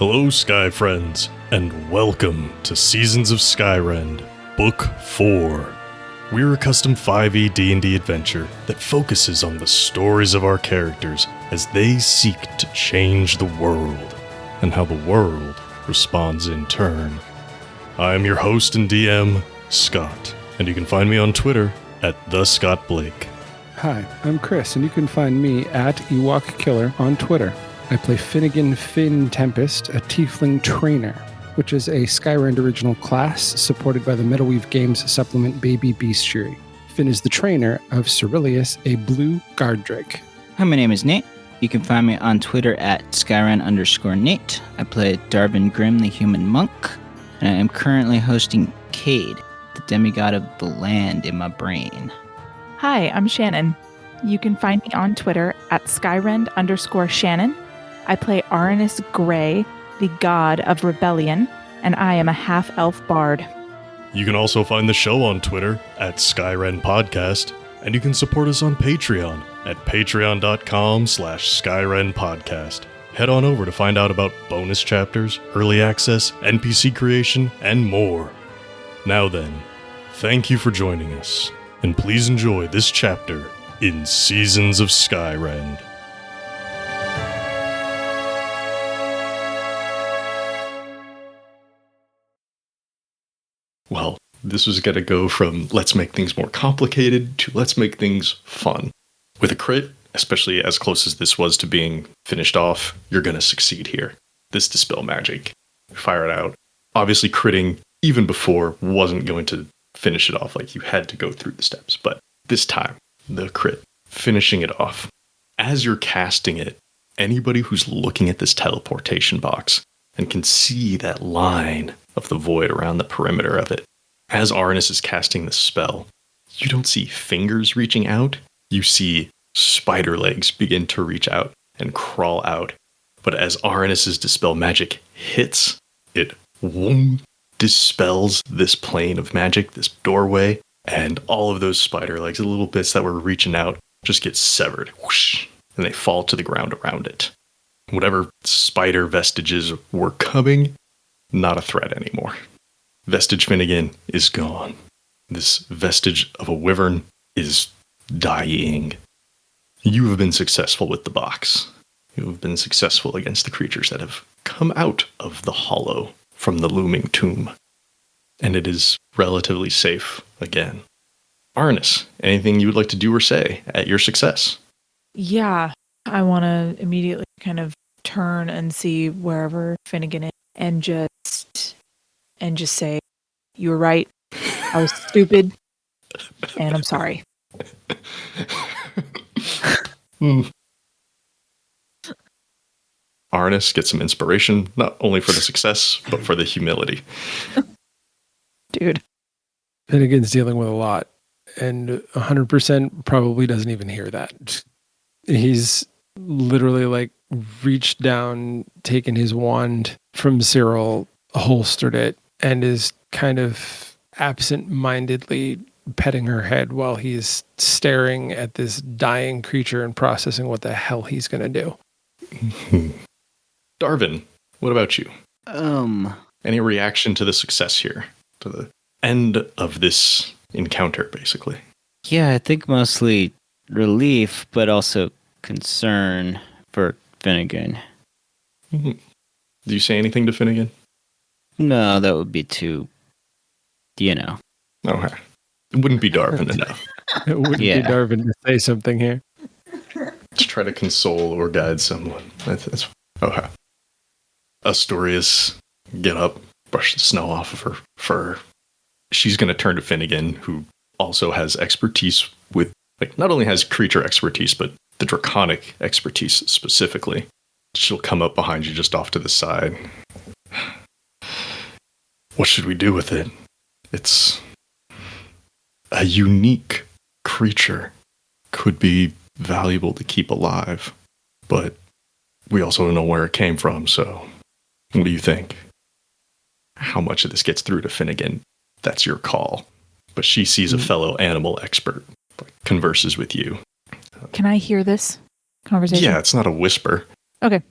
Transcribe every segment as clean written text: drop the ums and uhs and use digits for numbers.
Hello, Sky Friends, and welcome to Seasons of Skyrend, Book 4. We're a custom 5e D&D adventure that focuses on the stories of our characters as they seek to change the world, and how the world responds in turn. I am your host and DM, Scott, and you can find me on Twitter at @TheScottBlake. Hi, I'm Chris, and you can find me at Ewok Killer on Twitter. I play Finnegan Finn Tempest, a Tiefling Trainer, which is a Skyrend original class supported by the Metalweave Games supplement Baby Bestiary. Finn is the trainer of Cerilius, a blue guard drake. Hi, my name is Nate. You can find me on Twitter at Skyrend_Nate. I play Darvin Grimm, the human monk, and I am currently hosting Cade, the demigod of the land in my brain. Hi, I'm Shannon. You can find me on Twitter at Skyrend_Shannon. I play Aranus Grey, the god of rebellion, and I am a half-elf bard. You can also find the show on Twitter at Skyrend Podcast, and you can support us on Patreon at patreon.com/Skyrend Podcast. Head on over to find out about bonus chapters, early access, NPC creation, and more. Now then, thank you for joining us, and please enjoy this chapter in Seasons of Skyrend. Well, this was going to go from let's make things more complicated to let's make things fun. With a crit, especially as close as this was to being finished off, you're going to succeed here. This Dispel Magic. Fire it out. Obviously, critting, even before, wasn't going to finish it off. Like, you had to go through the steps. But this time, the crit, finishing it off. As you're casting it, anybody who's looking at this teleportation box and can see that line of the void around the perimeter of it. As Aranus is casting the spell, you don't see fingers reaching out. You see spider legs begin to reach out and crawl out. But as Aranus's Dispel Magic hits, it dispels this plane of magic, this doorway, and all of those spider legs, the little bits that were reaching out, just get severed. Whoosh, and they fall to the ground around it. Whatever spider vestiges were coming, not a threat anymore. Vestige Finnegan is gone. This vestige of a wyvern is dying. You have been successful with the box. You have been successful against the creatures that have come out of the hollow from the Looming Toom. And it is relatively safe again. Arnis, anything you would like to do or say at your success? Yeah, I want to immediately kind of turn and see wherever Finnegan is and just say, you were right. I was stupid, and I'm sorry. Arnis gets some inspiration, not only for the success, but for the humility. Dude. Finnegan's dealing with a lot, and 100% probably doesn't even hear that. He's literally like reached down, taken his wand from Cyril, holstered it, and is kind of absent-mindedly petting her head while he's staring at this dying creature and processing what the hell he's going to do. Darvin, what about you? Any reaction to the success here? To the end of this encounter, basically? Yeah, I think mostly relief, but also concern for Finnegan. Mm-hmm. Do you say anything to Finnegan? No, that would be too, Okay. It wouldn't be Darvin enough. It wouldn't be Darvin to say something here. Just try to console or guide someone. That's okay. Astorius, get up, brush the snow off of her fur. She's going to turn to Finnegan, who also has expertise with, like, not only has creature expertise, but the draconic expertise specifically. She'll come up behind you just off to the side. What should we do with it? It's a unique creature. Could be valuable to keep alive, but we also don't know where it came from, so what do you think? How much of this gets through to Finnegan? That's your call. But she sees a fellow animal expert, converses with you. Can I hear this conversation? Yeah, it's not a whisper. Okay.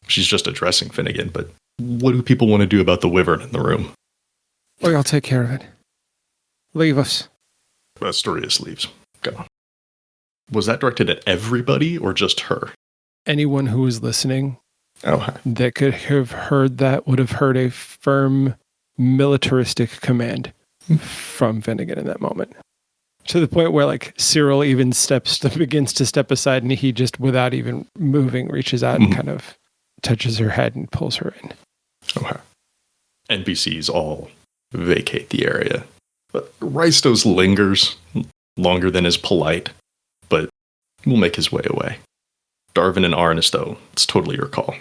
She's just addressing Finnegan, but What do people want to do about the wyvern in the room? Oh, I'll take care of it. Leave us. Astorius leaves. Go. Was that directed at everybody or just her? Anyone who was listening Oh, that could have heard that would have heard a firm militaristic command from Finnegan in that moment. To the point where like Cyril even begins to step aside, and he just, without even moving, reaches out and kind of touches her head and pulls her in. Okay. NPCs all vacate the area. But Rystos lingers longer than is polite, but will make his way away. Darvin and Arnis, though, it's totally your call.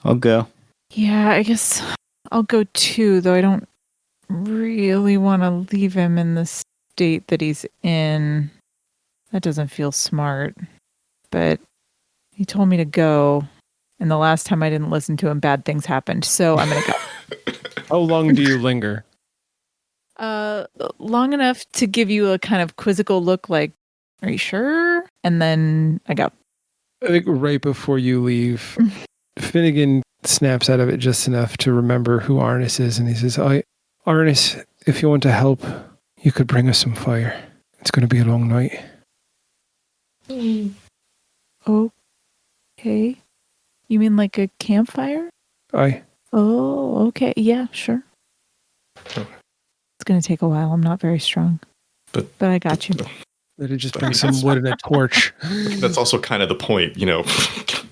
I'll go. Yeah, I guess I'll go too, though I don't really want to leave him in the state that he's in. That doesn't feel smart. But he told me to go, and the last time I didn't listen to him, bad things happened. So I'm going to go. How long do you linger? Long enough to give you a kind of quizzical look like, are you sure? And then I go. I think right before you leave, Finnegan snaps out of it just enough to remember who Arnis is, and he says, Arnis, if you want to help, you could bring us some fire. It's going to be a long night. Okay. You mean like a campfire? Aye. Oh, okay. Yeah, sure. It's going to take a while. I'm not very strong. But I got you. Let it just bring some wood and a torch. That's also kind of the point, you know. It's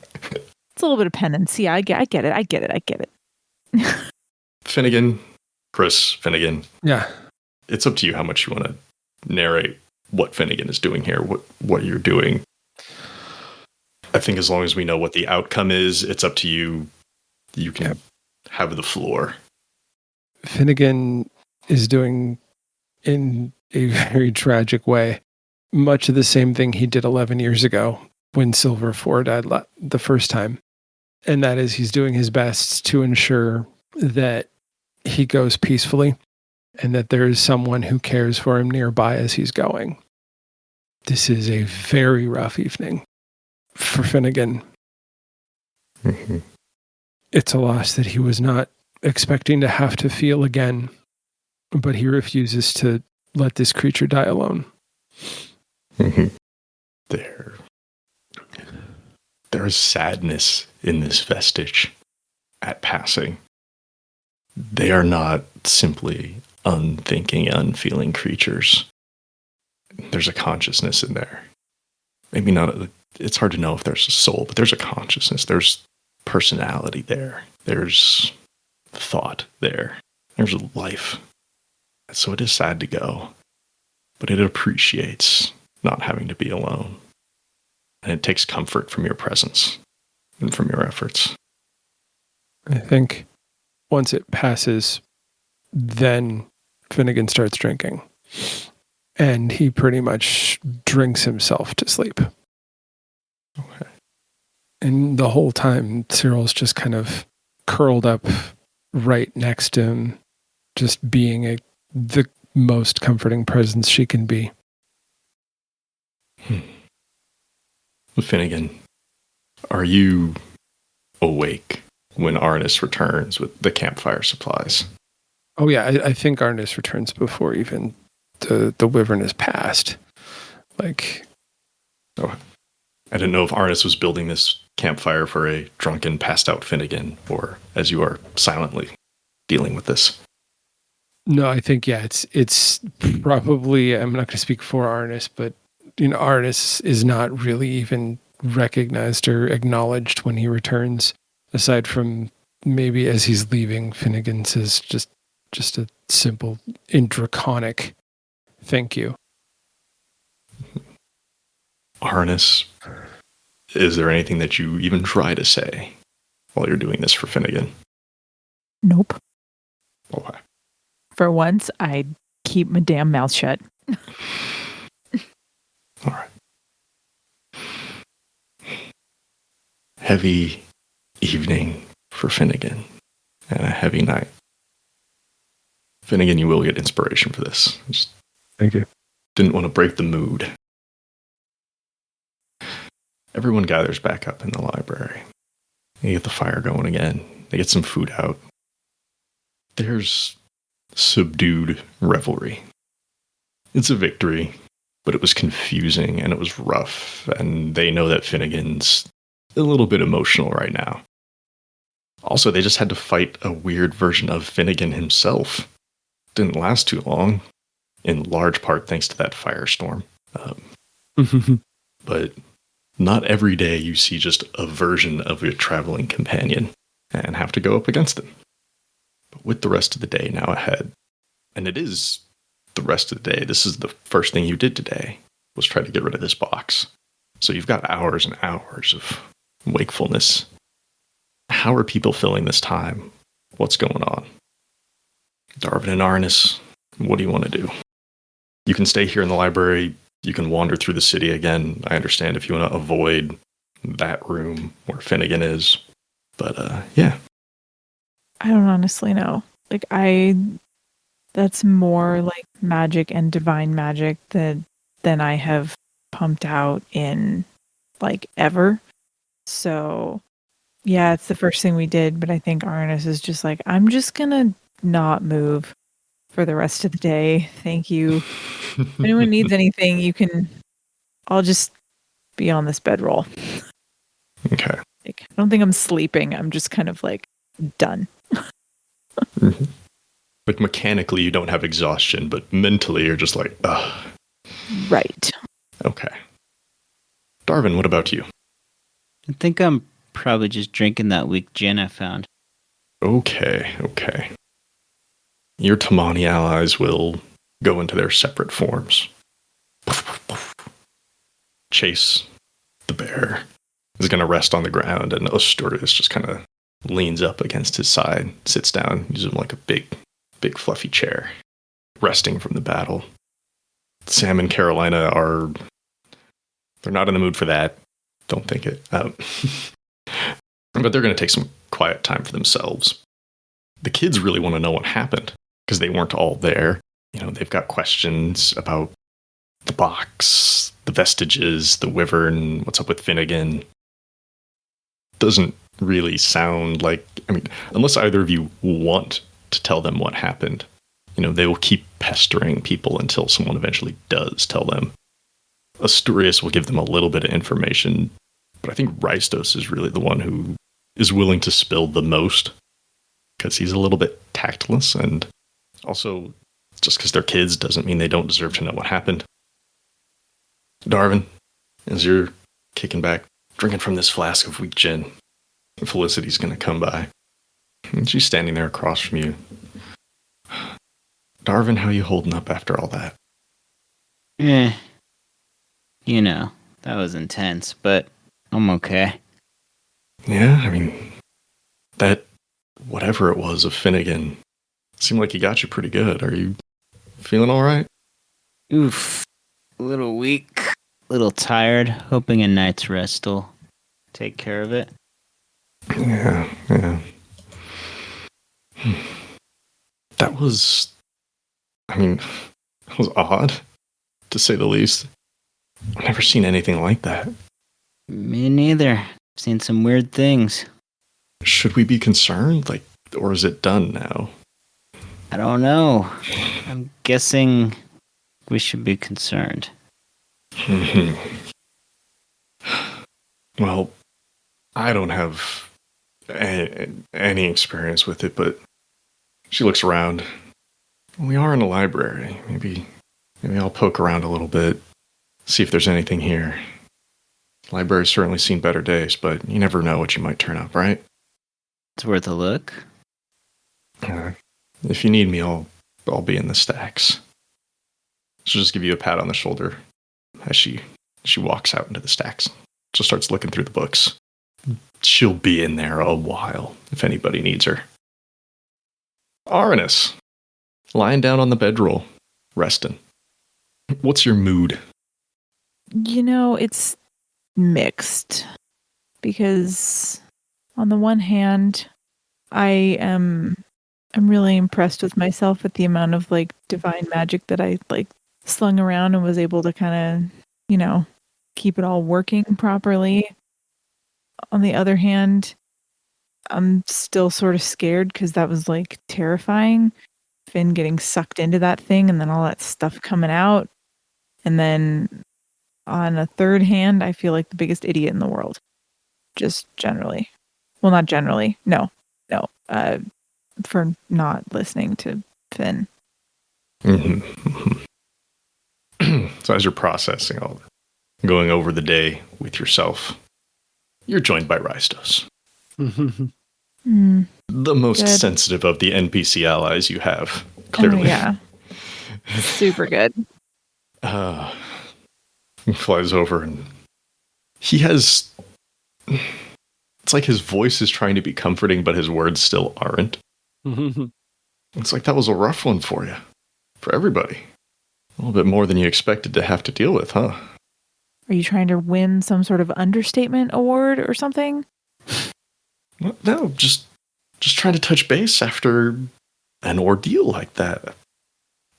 a little bit of penance. Yeah, I get it. Finnegan, Chris, Finnegan. Yeah. It's up to you how much you want to narrate what Finnegan is doing here, what you're doing. I think as long as we know what the outcome is, it's up to you. You can have the floor. Finnegan is doing, in a very tragic way, much of the same thing he did 11 years ago when Silver 4 died the first time. And that is, he's doing his best to ensure that he goes peacefully and that there is someone who cares for him nearby as he's going. This is a very rough evening for Finnegan. Mm-hmm. It's a loss that he was not expecting to have to feel again, but he refuses to let this creature die alone. Mm-hmm. There is sadness in this vestige at passing. They are not simply unthinking, unfeeling creatures. There's a consciousness in there. Maybe not, it's hard to know if there's a soul, but there's a consciousness. There's personality there. There's thought there. There's a life. So it is sad to go, but it appreciates not having to be alone. And it takes comfort from your presence and from your efforts. I think once it passes, then Finnegan starts drinking. And he pretty much drinks himself to sleep. Okay. And the whole time, Cyril's just kind of curled up right next to him, just being the most comforting presence she can be. Finnegan, are you awake when Arnis returns with the campfire supplies? Oh yeah, I think Arnis returns before even the wyvern is passed. Like, oh, I didn't know if Arnis was building this campfire for a drunken, passed out Finnegan, or as you are silently dealing with this. No, I think, yeah, it's probably, I'm not going to speak for Arnis, but Arnis is not really even recognized or acknowledged when he returns, aside from maybe as he's leaving, Finnegan says just a simple and draconic thank you. Arnis, is there anything that you even try to say while you're doing this for Finnegan? Nope. Okay. For once, I keep my damn mouth shut. All right. Heavy evening for Finnegan and a heavy night. Finnegan, you will get inspiration for this. Just Thank you. didn't want to break the mood. Everyone gathers back up in the library. They get the fire going again. They get some food out. There's subdued revelry. It's a victory, but it was confusing and it was rough, and they know that Finnegan's a little bit emotional right now. Also, they just had to fight a weird version of Finnegan himself. Didn't last too long, in large part thanks to that firestorm. But not every day you see just a version of your traveling companion and have to go up against them. But with the rest of the day now ahead, and it is the rest of the day, this is the first thing you did today, was try to get rid of this box. So you've got hours and hours of wakefulness. How are people filling this time? What's going on? Darvin and Arnis, what do you want to do? You can stay here in the library. You can wander through the city again. I understand if you want to avoid that room where Finnegan is. But, yeah. I don't honestly know. Like, that's more like magic and divine magic than I have pumped out in, like, ever. So, yeah, it's the first thing we did, but I think Arnis is just like, I'm just gonna not move for the rest of the day. Thank you. If anyone needs anything, I'll just be on this bedroll. Okay. Like, I don't think I'm sleeping. I'm just kind of like done. Mm-hmm. Like mechanically you don't have exhaustion, but mentally you're just like, ugh. Right. Okay. Darvin, what about you? I think I'm probably just drinking that weak gin I found. Okay. Your Tamani allies will go into their separate forms. Chase, the bear, is going to rest on the ground, and Osturius just kind of leans up against his side, sits down, uses him like a big fluffy chair, resting from the battle. Sam and Carolina they're not in the mood for that. Don't think it. But they're going to take some quiet time for themselves. The kids really want to know what happened because they weren't all there. You know, they've got questions about the box, the Vestiges, the wyvern, what's up with Finnegan. Doesn't really sound like, unless either of you want to tell them what happened, you know, they will keep pestering people until someone eventually does tell them. Asturias will give them a little bit of information, but I think Rystos is really the one who is willing to spill the most because he's a little bit tactless, and also just because they're kids doesn't mean they don't deserve to know what happened. Darvin, as you're kicking back, drinking from this flask of weak gin, Felicity's going to come by. And she's standing there across from you. Darvin, how you holding up after all that? You know, that was intense, but I'm okay. Yeah, that whatever it was of Finnegan seemed like he got you pretty good. Are you feeling all right? Oof. A little weak, a little tired, hoping a night's rest will take care of it. Yeah. That was odd, to say the least. I've never seen anything like that. Me neither. I've seen some weird things. Should we be concerned? Or is it done now? I don't know. I'm guessing we should be concerned. Well, I don't have any experience with it, but she looks around. We are in a library. Maybe I'll poke around a little bit, see if there's anything here. The library's certainly seen better days, but you never know what you might turn up, right? It's worth a look. If you need me, I'll be in the stacks. She'll just give you a pat on the shoulder as she walks out into the stacks. She starts looking through the books. She'll be in there a while if anybody needs her. Arnis, lying down on the bedroll, resting. What's your mood? You know, it's mixed because on the one hand, I'm really impressed with myself with the amount of divine magic that I slung around and was able to kind of, keep it all working properly. On the other hand, I'm still sort of scared because that was like terrifying. Finn getting sucked into that thing and then all that stuff coming out. And then on a third hand, I feel like the biggest idiot in the world. Just generally. Well, not generally. No. For not listening to Finn. Mm-hmm. So as you're processing all that, going over the day with yourself, you're joined by Rystos. The most sensitive of the NPC allies you have, clearly. Oh, yeah. Super good. He flies over and he has... It's like his voice is trying to be comforting, but his words still aren't. It's like that was a rough one for you. For everybody. A little bit more than you expected to have to deal with, huh? Are you trying to win some sort of understatement award or something? No, just trying to touch base after an ordeal like that.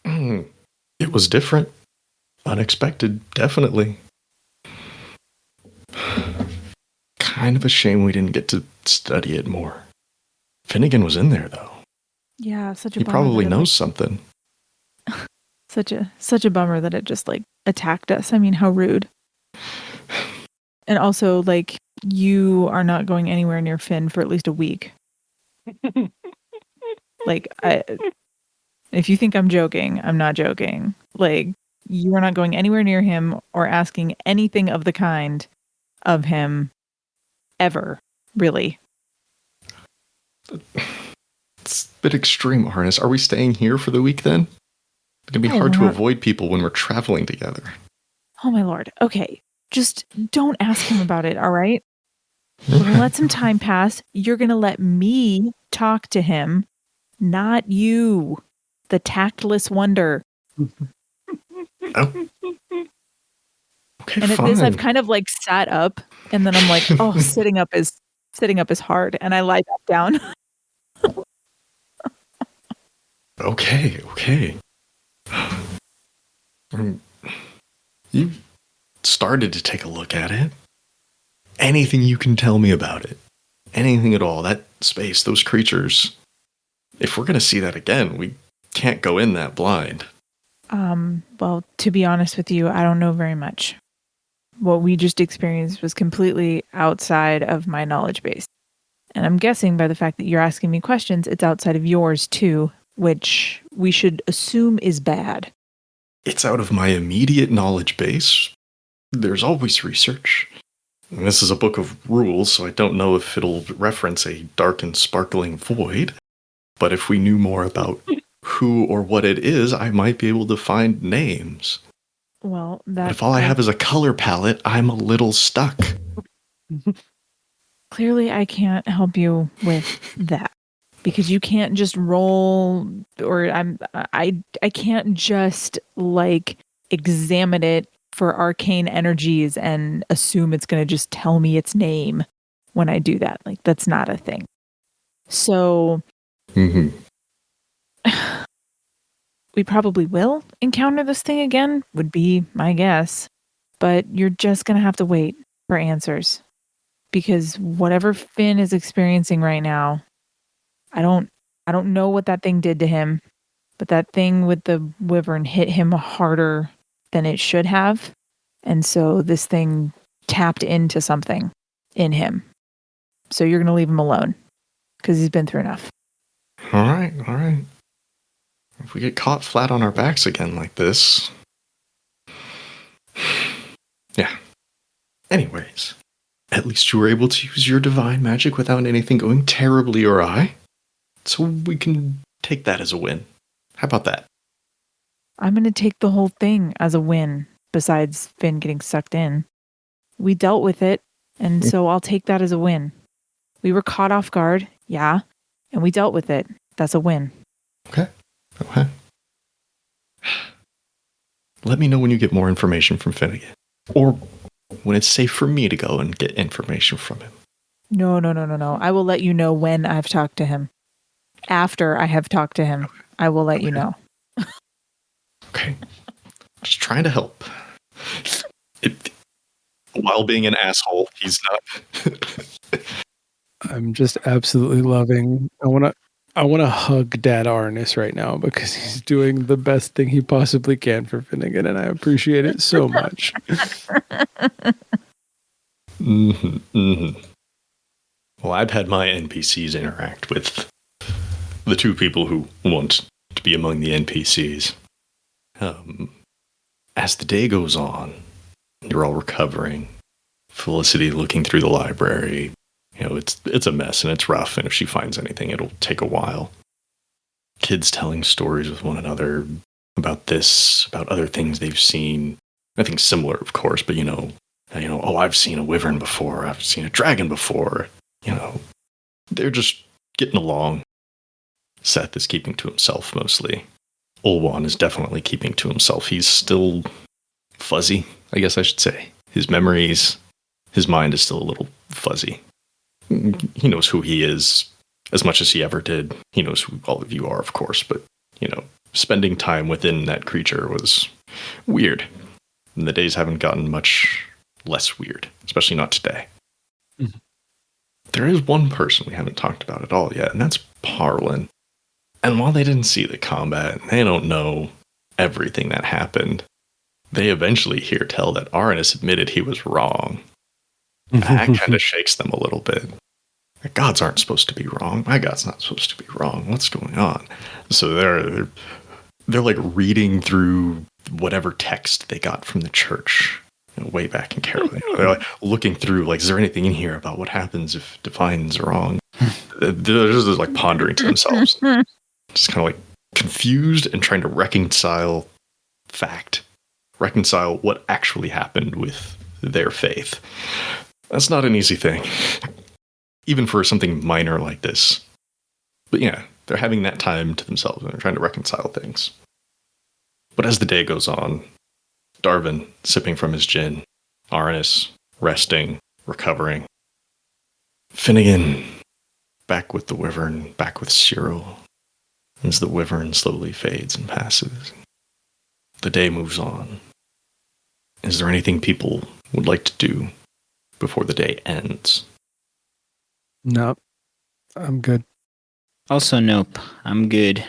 It was different. Unexpected, definitely. Kind of a shame we didn't get to study it more. Finnegan was in there, though. Yeah, such a He bummer. probably knows something. Such a bummer that it just like attacked us. I mean, how rude. And also, like, you are not going anywhere near Finn for at least a week. Like, if you think I'm joking, I'm not joking. Like, you are not going anywhere near him or asking anything of the kind of him ever, really. It's a bit extreme, Harness. Are we staying here for the week then? It's going to be hard to avoid people when we're traveling together. Oh my lord. Okay. Just don't ask him about it, all right? We're going to let some time pass. You're going to let me talk to him, not you, the tactless wonder. Oh. Okay, and at fine. this, I've kind of like sat up, and then I'm like, oh, sitting up is hard, and I lie back down. Okay. You started to take a look at it. Anything you can tell me about it. Anything at all. That space, those creatures. If we're going to see that again, we can't go in that blind. Well, to be honest with you, I don't know very much. What we just experienced was completely outside of my knowledge base. And I'm guessing by the fact that you're asking me questions, it's outside of yours too, which we should assume is bad. It's out of my immediate knowledge base. There's always research. And this is a book of rules, so I don't know if it'll reference a dark and sparkling void. But if we knew more about who or what it is, I might be able to find names. Well, but if all I have is a color palette, I'm a little stuck. Clearly, I can't help you with that. Because you can't just roll, or I can't just like examine it for arcane energies and assume it's going to just tell me its name when I do that. Like, that's not a thing. So we probably will encounter this thing again, would be my guess. But you're just going to have to wait for answers. Because whatever Finn is experiencing right now, I don't know what that thing did to him, but that thing with the wyvern hit him harder than it should have. And so this thing tapped into something in him. So you're going to leave him alone because he's been through enough. All right. If we get caught flat on our backs again like this. Yeah. Anyways, at least you were able to use your divine magic without anything going terribly awry. So we can take that as a win. How about that? I'm going to take the whole thing as a win, besides Finn getting sucked in. We dealt with it, and so I'll take that as a win. We were caught off guard, yeah, and we dealt with it. That's a win. Okay. Let me know when you get more information from Finnegan. Or when it's safe for me to go and get information from him. No. I will let you know when I've talked to him. After I have talked to him, I will let you know. Okay. Just trying to help. While being an asshole, he's not. I'm just absolutely loving. I want to hug Dad Arnis right now because he's doing the best thing he possibly can for Finnegan, and I appreciate it so much. Well, I've had my NPCs interact with the two people who want to be among the NPCs. As the day goes on, you're all recovering. Felicity looking through the library. It's a mess and it's rough, and if she finds anything, it'll take a while. Kids telling stories with one another about this, about other things they've seen. Nothing similar, of course, but oh, I've seen a wyvern before, I've seen a dragon before. They're just getting along. Seth is keeping to himself mostly. Olwan is definitely keeping to himself. He's still fuzzy, I guess I should say. His memories, his mind is still a little fuzzy. He knows who he is as much as he ever did. He knows who all of you are, of course, but, spending time within that creature was weird. And the days haven't gotten much less weird, especially not today. Mm-hmm. There is one person we haven't talked about at all yet, and that's Parlin. And while they didn't see the combat, they don't know everything that happened, they eventually hear tell that Arnis admitted he was wrong. That kind of shakes them a little bit. Gods aren't supposed to be wrong. My God's not supposed to be wrong. What's going on? So they're like reading through whatever text they got from the church way back in Carolina. They're like looking through, like, is there anything in here about what happens if Divine's wrong? They're just like pondering to themselves. Just kind of like confused and trying to reconcile what actually happened with their faith. That's not an easy thing, even for something minor like this. But yeah, they're having that time to themselves and they're trying to reconcile things. But as the day goes on, Darvin sipping from his gin, Arnis resting, recovering, Finnegan back with the wyvern, back with Cyril, as the wyvern slowly fades and passes. The day moves on. Is there anything people would like to do before the day ends? Nope. I'm good. Also, nope. I'm good.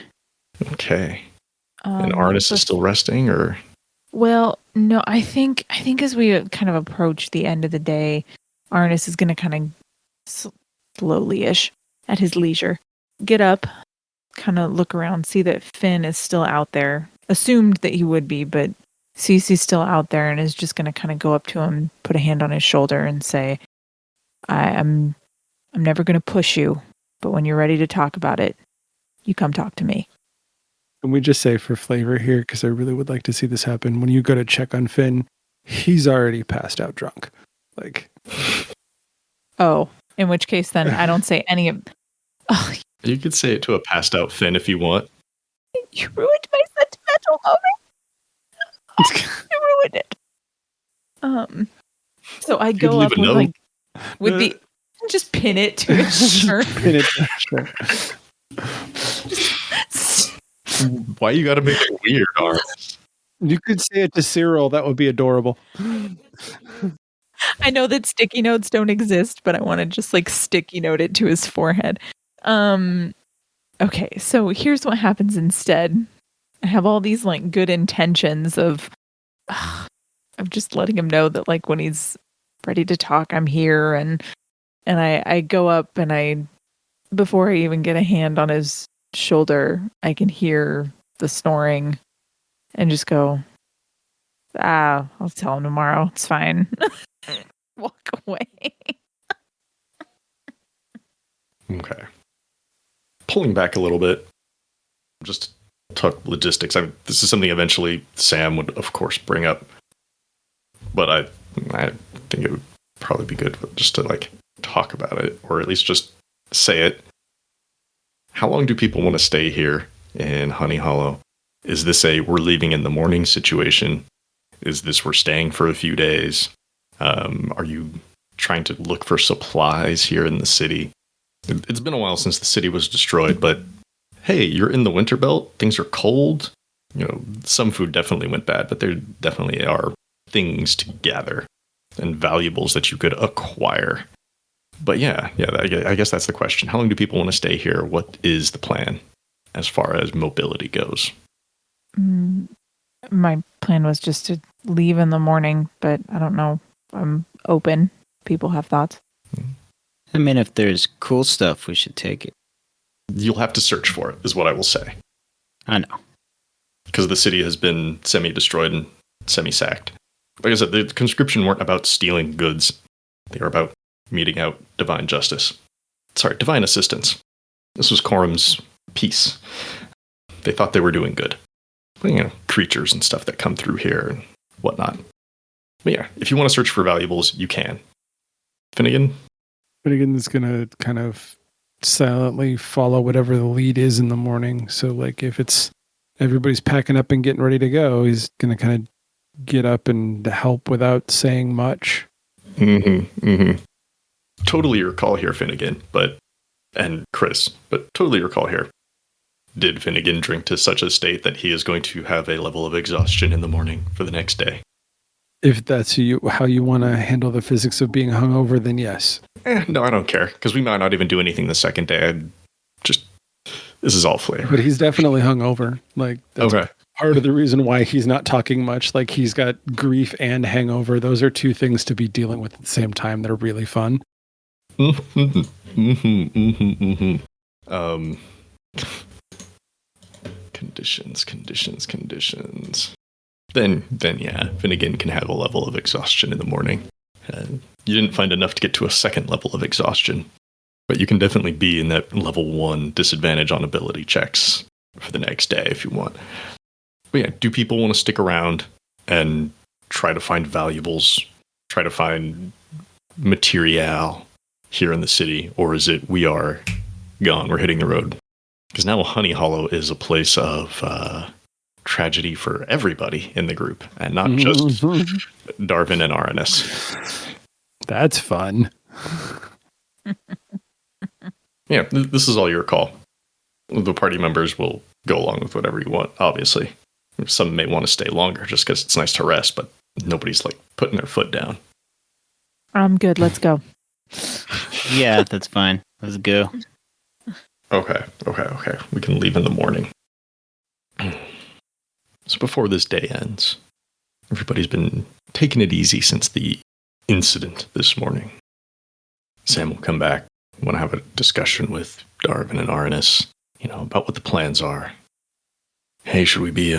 Okay. And Arnis is still resting, or? Well, no, I think as we kind of approach the end of the day, Arnis is going to kind of slowly-ish, at his leisure, get up, kind of look around, see that Finn is still out there. Assumed that he would be, but sees he's still out there and is just going to kind of go up to him, put a hand on his shoulder and say, I'm never going to push you, but when you're ready to talk about it, you come talk to me. Can we just say for flavor here, because I really would like to see this happen, when you go to check on Finn, he's already passed out drunk. Like, oh, in which case then I don't say any of... Oh, you could say it to a passed out Finn if you want. You ruined my sentimental moment. You ruined it. So I go up with the just pin it to his shirt. Pin it to his shirt. Why you gotta make it weird, Arnis? You could say it to Cyril. That would be adorable. I know that sticky notes don't exist, but I want to just like sticky note it to his forehead. Okay, so here's what happens instead. I have all these like good intentions of just letting him know that like when he's ready to talk, I'm here, and I go up and before I even get a hand on his shoulder, I can hear the snoring and just go, I'll tell him tomorrow. It's fine. Walk away. Okay. Pulling back a little bit, just talk logistics. This is something eventually Sam would, of course, bring up, but I think it would probably be good just to like talk about it, or at least just say it. How long do people want to stay here in Honey Hollow? Is this a we're leaving in the morning situation? Is this we're staying for a few days? Are you trying to look for supplies here in the city? It's been a while since the city was destroyed, but hey, you're in the winter belt. Things are cold. Some food definitely went bad, but there definitely are things to gather and valuables that you could acquire. But yeah, I guess that's the question. How long do people want to stay here? What is the plan as far as mobility goes? My plan was just to leave in the morning, but I don't know. I'm open. People have thoughts. I mean, if there's cool stuff, we should take it. You'll have to search for it, is what I will say. I know. Because the city has been semi-destroyed and semi-sacked. Like I said, the conscription weren't about stealing goods. They were about meting out divine justice. Sorry, divine assistance. This was Corum's peace. They thought they were doing good. But, creatures and stuff that come through here and whatnot. But yeah, if you want to search for valuables, you can. Finnegan? Finnegan's going to kind of silently follow whatever the lead is in the morning. So, like, if it's everybody's packing up and getting ready to go, he's going to kind of get up and help without saying much. Totally your call here, Finnegan, and Chris, but totally your call here. Did Finnegan drink to such a state that he is going to have a level of exhaustion in the morning for the next day? If that's how you want to handle the physics of being hungover, then yes. No, I don't care, because we might not even do anything the second day. This is all flavor. But he's definitely hungover. Like, that's okay. Part of the reason why he's not talking much. Like, he's got grief and hangover. Those are two things to be dealing with at the same time that are really fun. Conditions. Then yeah, Finnegan can have a level of exhaustion in the morning. You didn't find enough to get to a second level of exhaustion, but you can definitely be in that level 1 disadvantage on ability checks for the next day if you want. But yeah, do people want to stick around and try to find valuables, try to find material here in the city, or is it we are gone, we're hitting the road? Because now Honey Hollow is a place of tragedy for everybody in the group, and not just Darvin and Aranis. That's fun. Yeah, this is all your call. The party members will go along with whatever you want, obviously. Some may want to stay longer just because it's nice to rest, but nobody's like putting their foot down. I'm good. Let's go. Yeah, that's fine. Let's go. Okay. We can leave in the morning. So before this day ends, everybody's been taking it easy since the incident this morning. Sam will come back. I want to have a discussion with Darvin and Aranis, about what the plans are. Hey, should we be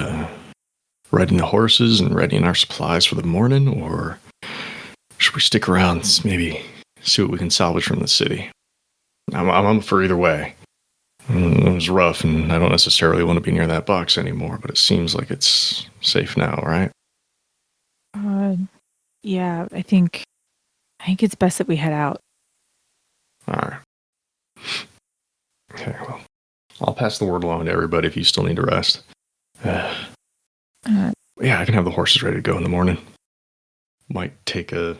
riding the horses and readying our supplies for the morning, or should we stick around and maybe see what we can salvage from the city? I'm up for either way. It was rough, and I don't necessarily want to be near that box anymore, but it seems like it's safe now, right? Yeah, I think it's best that we head out. All right. Okay, well, I'll pass the word along to everybody if you still need to rest. Yeah, I can have the horses ready to go in the morning. Might take a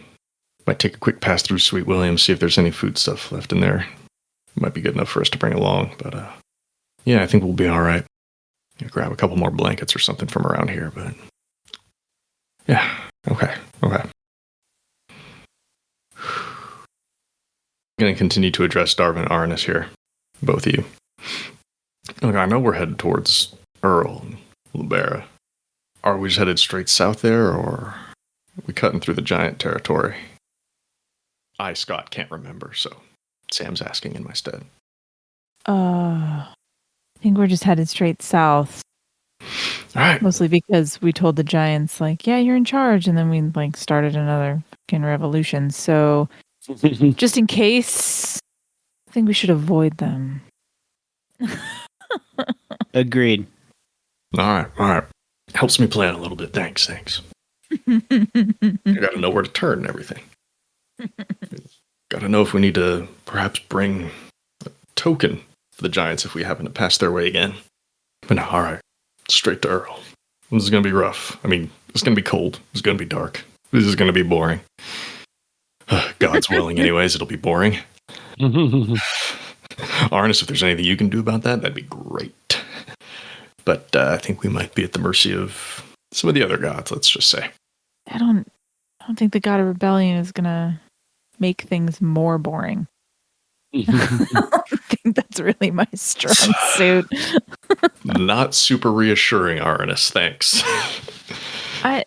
quick pass through Sweet William, see if there's any food stuff left in there. Might be good enough for us to bring along, but yeah, I think we'll be all right. Grab a couple more blankets or something from around here, but yeah, okay. I'm going to continue to address Darvin and Aranis here, both of you. Look, I know we're headed towards Earl and Libera. Are we just headed straight south there, or are we cutting through the giant territory? I, Scott, can't remember, so Sam's asking in my stead. I think we're just headed straight south. All right. Mostly because we told the giants, like, yeah, you're in charge, and then we started another fucking revolution. So just in case, I think we should avoid them. Agreed. All right. Helps me plan a little bit. Thanks. I gotta know where to turn and everything. Gotta know if we need to perhaps bring a token for the giants if we happen to pass their way again. But no, all right. Straight to Earl. This is gonna be rough. I mean, it's gonna be cold. It's gonna be dark. This is gonna be boring. God's willing, anyways, it'll be boring. Arnis, if there's anything you can do about that, that'd be great. But I think we might be at the mercy of some of the other gods, let's just say. I don't think the god of rebellion is gonna make things more boring. I think that's really my strong suit. Not super reassuring, Arnis. Thanks. I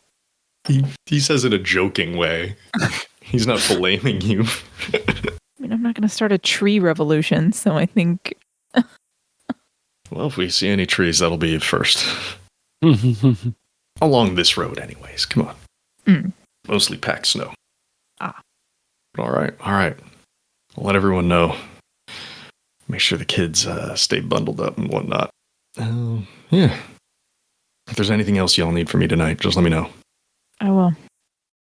He says it in a joking way. He's not blaming you. mean, I'm not going to start a tree revolution, so I think. Well, if we see any trees, that'll be first. Along this road, anyways. Come on. Mostly packed snow. All right. I'll let everyone know. Make sure the kids stay bundled up and whatnot. Yeah. If there's anything else y'all need from me tonight, just let me know. I will.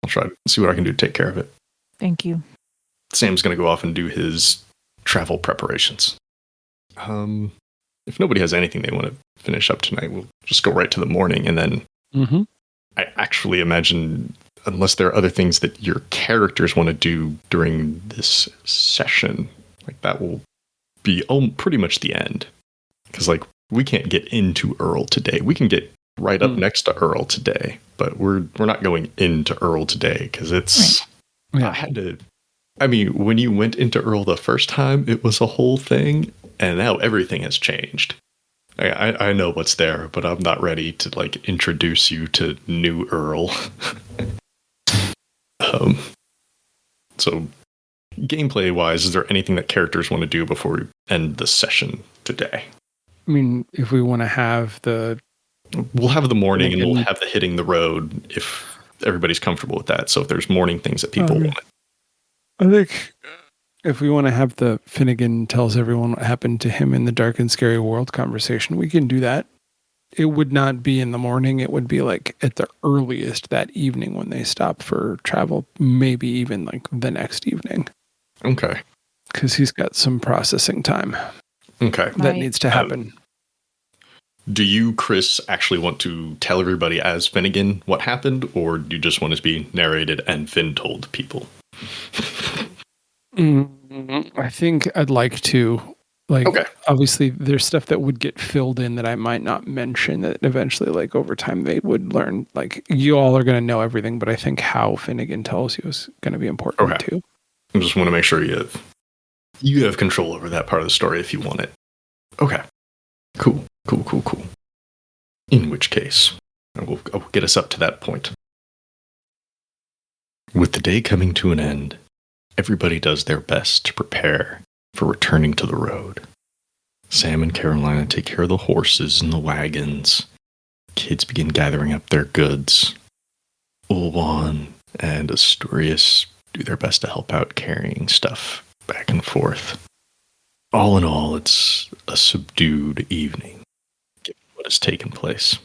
I'll try to see what I can do to take care of it. Thank you. Sam's going to go off and do his travel preparations. If nobody has anything they want to finish up tonight, we'll just go right to the morning. And then I actually imagine, unless there are other things that your characters want to do during this session, like that will be pretty much the end. Because like we can't get into Earl today. We can get right up next to Earl today, but we're not going into Earl today because it's. Right. I mean, when you went into Earl the first time, it was a whole thing, and now everything has changed. I know what's there, but I'm not ready to like introduce you to new Earl. So gameplay wise, is there anything that characters want to do before we end the session today? I mean, if we want to have we'll have the morning and we'll have the hitting the road if everybody's comfortable with that. So if there's morning things that people want. I think if we want to have the Finnegan tells everyone what happened to him in the dark and scary world conversation, we can do that. It would not be in the morning. It would be like at the earliest that evening when they stop for travel, maybe even like the next evening. Okay. Because he's got some processing time. Okay. That needs to happen. Do you, Chris, actually want to tell everybody as Finnegan what happened, or do you just want it to be narrated and Finn told people? I think I'd like to. Like, okay. Obviously, there's stuff that would get filled in that I might not mention that eventually, like, over time they would learn. Like, you all are going to know everything, but I think how Finnegan tells you is going to be important, too. I just want to make sure you have control over that part of the story if you want it. Okay. Cool. In which case, I will get us up to that point. With the day coming to an end, everybody does their best to prepare for returning to the road. Sam and Carolina take care of the horses and the wagons. Kids begin gathering up their goods. Ulwan and Asturias do their best to help out carrying stuff back and forth. All in all, it's a subdued evening, given what has taken place.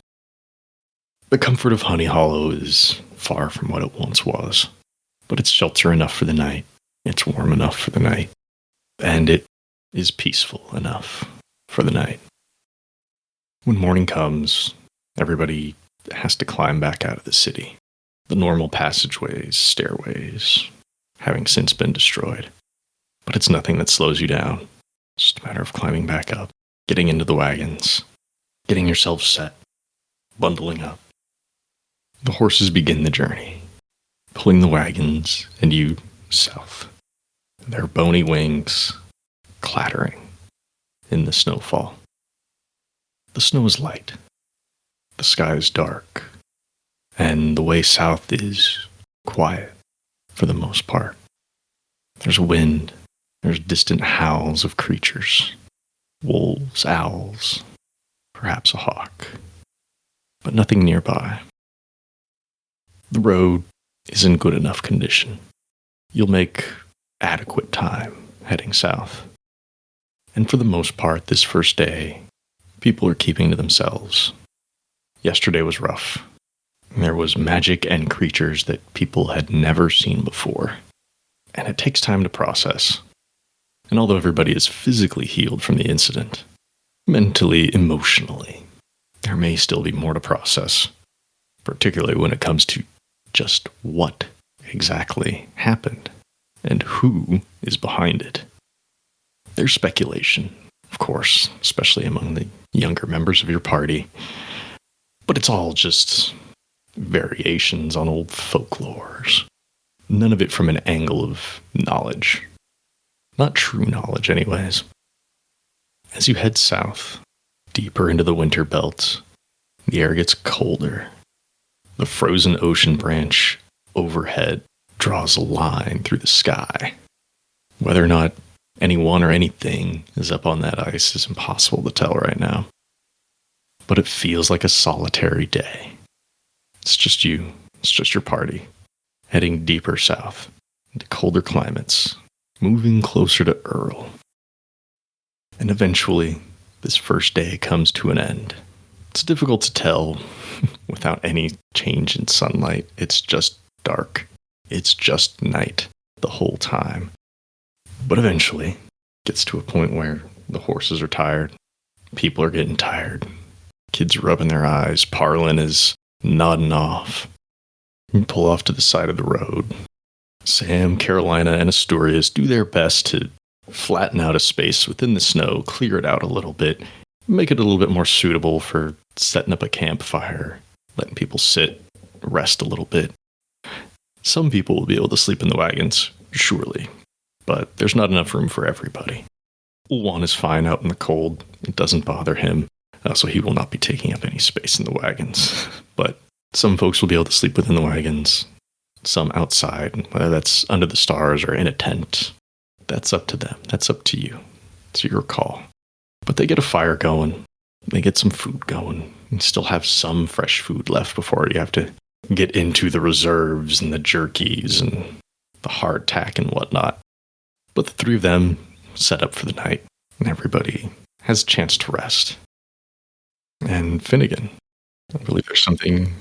The comfort of Honey Hollow is far from what it once was, but it's shelter enough for the night, it's warm enough for the night, and it is peaceful enough for the night. When morning comes, everybody has to climb back out of the city. The normal passageways, stairways, having since been destroyed. But it's nothing that slows you down. It's just a matter of climbing back up, getting into the wagons, getting yourself set, bundling up. The horses begin the journey, pulling the wagons and you south. Their bony wings clattering in the snowfall. The snow is light. The sky is dark. And the way south is quiet for the most part. There's wind. There's distant howls of creatures. Wolves, owls, perhaps a hawk. But nothing nearby. The road is in good enough condition. You'll make adequate time heading south. And for the most part, this first day, people are keeping to themselves. Yesterday was rough. There was magic and creatures that people had never seen before. And it takes time to process. And although everybody is physically healed from the incident, mentally, emotionally, there may still be more to process, particularly when it comes to just what exactly happened and who is behind it. There's speculation, of course, especially among the younger members of your party, but it's all just variations on old folklores, none of it from an angle of knowledge. Not true knowledge, anyways. As you head south, deeper into the winter belt, the air gets colder. The frozen ocean branch overhead draws a line through the sky. Whether or not anyone or anything is up on that ice is impossible to tell right now. But it feels like a solitary day. It's just you. It's just your party. Heading deeper south, into colder climates, moving closer to Earl. And eventually, this first day comes to an end. It's difficult to tell without any change in sunlight. It's just dark. It's just night the whole time. But eventually, it gets to a point where the horses are tired. People are getting tired. Kids are rubbing their eyes. Parlin is nodding off. You pull off to the side of the road. Sam, Carolina, and Asturias do their best to flatten out a space within the snow, clear it out a little bit, make it a little bit more suitable for setting up a campfire, letting people sit, rest a little bit. Some people will be able to sleep in the wagons, surely, but there's not enough room for everybody. Juan is fine out in the cold. It doesn't bother him, so he will not be taking up any space in the wagons. But some folks will be able to sleep within the wagons, some outside, whether that's under the stars or in a tent. That's up to them. That's up to you. It's your call. But they get a fire going. They get some food going. And still have some fresh food left before you have to get into the reserves and the jerkies and the hardtack and whatnot. But the three of them set up for the night, and everybody has a chance to rest. And Finnegan, I believe there's something...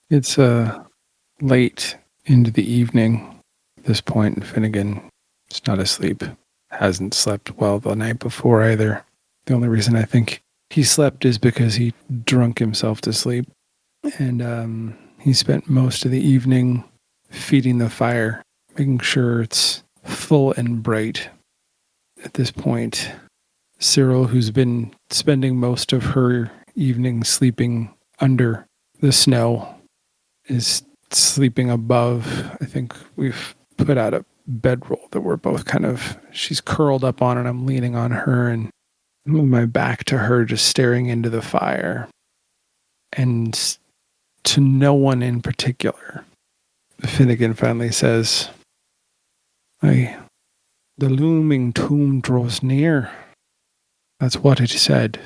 It's late into the evening at this point, and Finnegan is not asleep. Hasn't slept well the night before either. The only reason I think he slept is because he drunk himself to sleep. And he spent most of the evening feeding the fire, making sure it's full and bright. At this point, Cyril, who's been spending most of her evening sleeping under the snow, is sleeping above. I think we've put out a bedroll that we're both she's curled up on and I'm leaning on her and I'm with my back to her, just staring into the fire. And to no one in particular, Finnegan finally says, the Looming Toom draws near. That's what it said.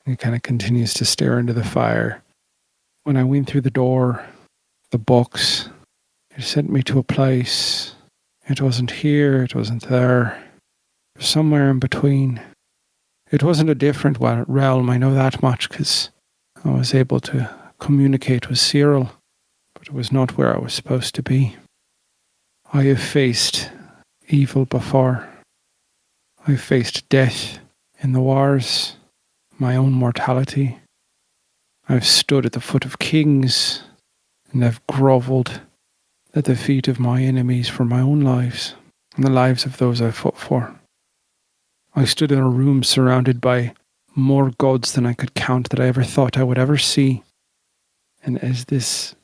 He kind of continues to stare into the fire. When I went through the door, the box, it sent me to a place. It wasn't here, it wasn't there. It was somewhere in between. It wasn't a different realm, I know that much, because I was able to communicate with Cyril, but it was not where I was supposed to be. I have faced evil before. I faced death in the wars, my own mortality. I've stood at the foot of kings, and I've grovelled at the feet of my enemies for my own lives, and the lives of those I fought for. I stood in a room surrounded by more gods than I could count that I ever thought I would ever see. And as this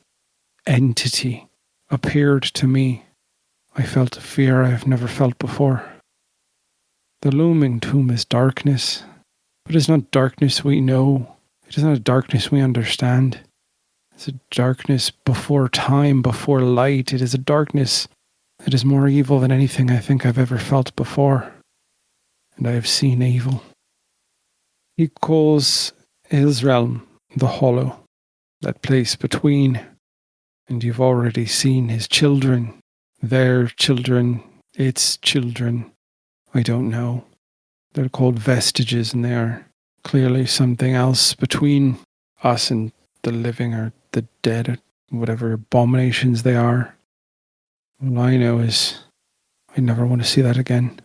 entity appeared to me, I felt a fear I have never felt before. The Looming Toom is darkness, but it's not darkness we know. It is not a darkness we understand. It's a darkness before time, before light. It is a darkness that is more evil than anything I think I've ever felt before. And I have seen evil. He calls his realm the Hollow, that place between. And you've already seen his children, their children, its children. I don't know. They're called Vestiges, and they are clearly something else between us and the living or the dead, whatever abominations they are. All I know is I never want to see that again.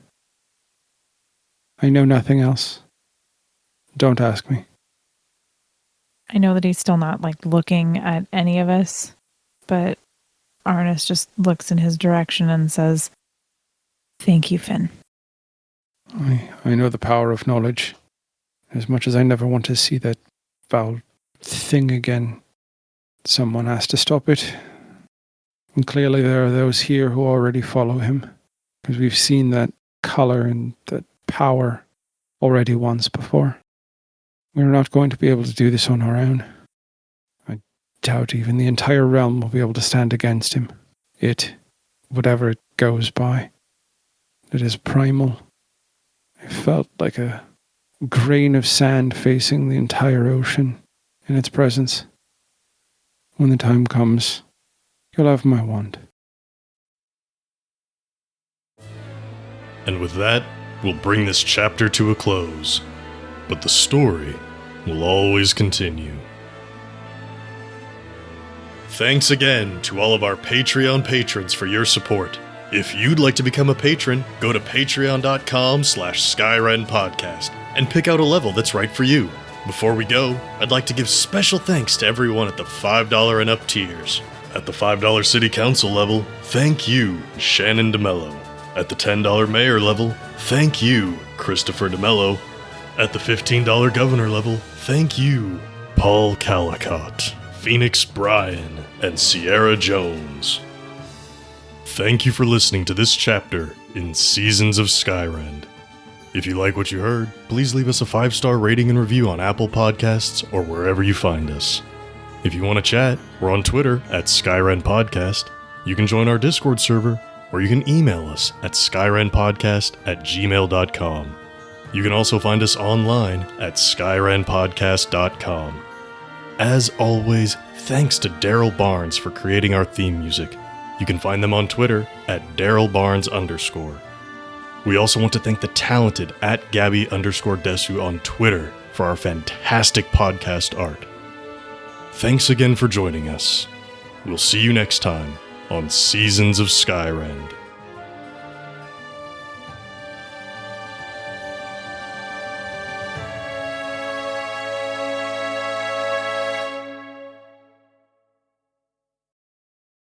I know nothing else. Don't ask me. I know that he's still not looking at any of us, but Arnis just looks in his direction and says, "Thank you, Finn." I know the power of knowledge. As much as I never want to see that foul thing again, someone has to stop it. And clearly there are those here who already follow him, because we've seen that color and that power already once before. We're not going to be able to do this on our own. I doubt even the entire realm will be able to stand against him. It, whatever it goes by, it is primal. I felt like a grain of sand facing the entire ocean in its presence. When the time comes, you'll have my wand. And with that, we'll bring this chapter to a close. But the story will always continue. Thanks again to all of our Patreon patrons for your support. If you'd like to become a patron, go to patreon.com/Skyrend podcast and pick out a level that's right for you. Before we go, I'd like to give special thanks to everyone at the $5 and up tiers. At the $5 City Council level, thank you, Shannon DeMello. At the $10 Mayor level, thank you, Christopher DeMello. At the $15 Governor level, thank you, Paul Calicott, Phoenix Bryan, and Sierra Jones. Thank you for listening to this chapter in Seasons of Skyrend. If you like what you heard, please leave us a 5-star rating and review on Apple Podcasts or wherever you find us. If you want to chat, we're on Twitter at Skyrend Podcast. You can join our Discord server, or you can email us at skyrendpodcast@gmail.com. You can also find us online at skyrendpodcast.com. As always, thanks to Daryl Barnes for creating our theme music. You can find them on Twitter at DarylBarnes_. We also want to thank the talented at Gabby_Desu on Twitter for our fantastic podcast art. Thanks again for joining us. We'll see you next time on Seasons of Skyrend.